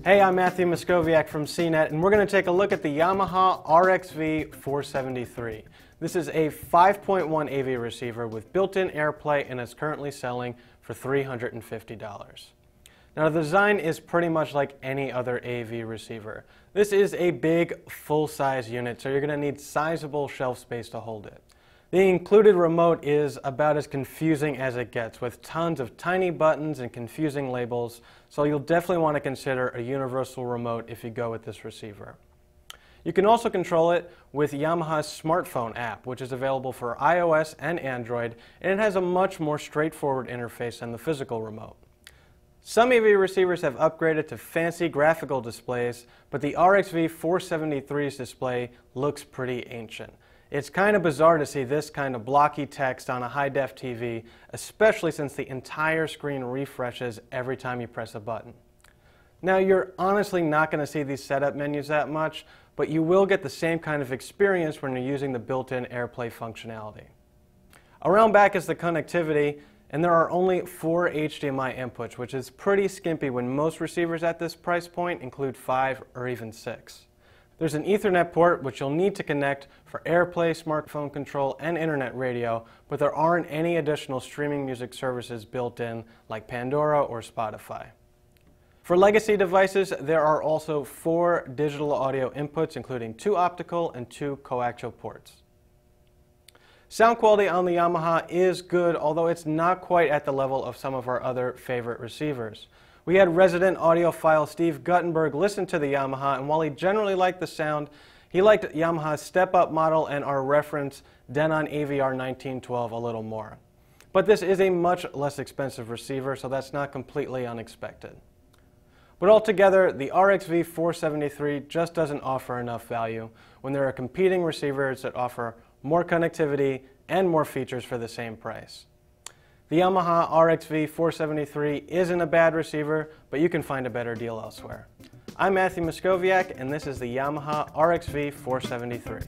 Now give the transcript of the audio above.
Hey, I'm Matthew Moscoviak from CNET, and we're going to take a look at the Yamaha RX-V473. This is a 5.1 AV receiver with built-in AirPlay and is currently selling for $350. Now, the design is pretty much like any other AV receiver. This is a big, full-size unit, so you're going to need sizable shelf space to hold it. The included remote is about as confusing as it gets, with tons of tiny buttons and confusing labels, so you'll definitely want to consider a universal remote if you go with this receiver. You can also control it with Yamaha's Smartphone App, which is available for iOS and Android, and it has a much more straightforward interface than the physical remote. Some AV receivers have upgraded to fancy graphical displays, but the RX-V473's display looks pretty ancient. It's kind of bizarre to see this kind of blocky text on a high-def TV, especially since the entire screen refreshes every time you press a button. Now, you're honestly not going to see these setup menus that much, but you will get the same kind of experience when you're using the built-in AirPlay functionality. Around back is the connectivity, and there are only 4 HDMI inputs, which is pretty skimpy when most receivers at this price point include 5 or even 6. There's an Ethernet port which you'll need to connect for AirPlay, smartphone control, and internet radio, but there aren't any additional streaming music services built in like Pandora or Spotify. For legacy devices, there are also 4 digital audio inputs, including 2 optical and 2 coaxial ports. Sound quality on the Yamaha is good, although it's not quite at the level of some of our other favorite receivers. We had resident audiophile Steve Guttenberg listen to the Yamaha, and while he generally liked the sound, he liked Yamaha's step-up model and our reference Denon AVR 1912 a little more. But this is a much less expensive receiver, so that's not completely unexpected. But altogether, the RX-V473 just doesn't offer enough value when there are competing receivers that offer more connectivity and more features for the same price. The Yamaha RX-V473 isn't a bad receiver, but you can find a better deal elsewhere. I'm Matthew Moscoviak, and this is the Yamaha RX-V473.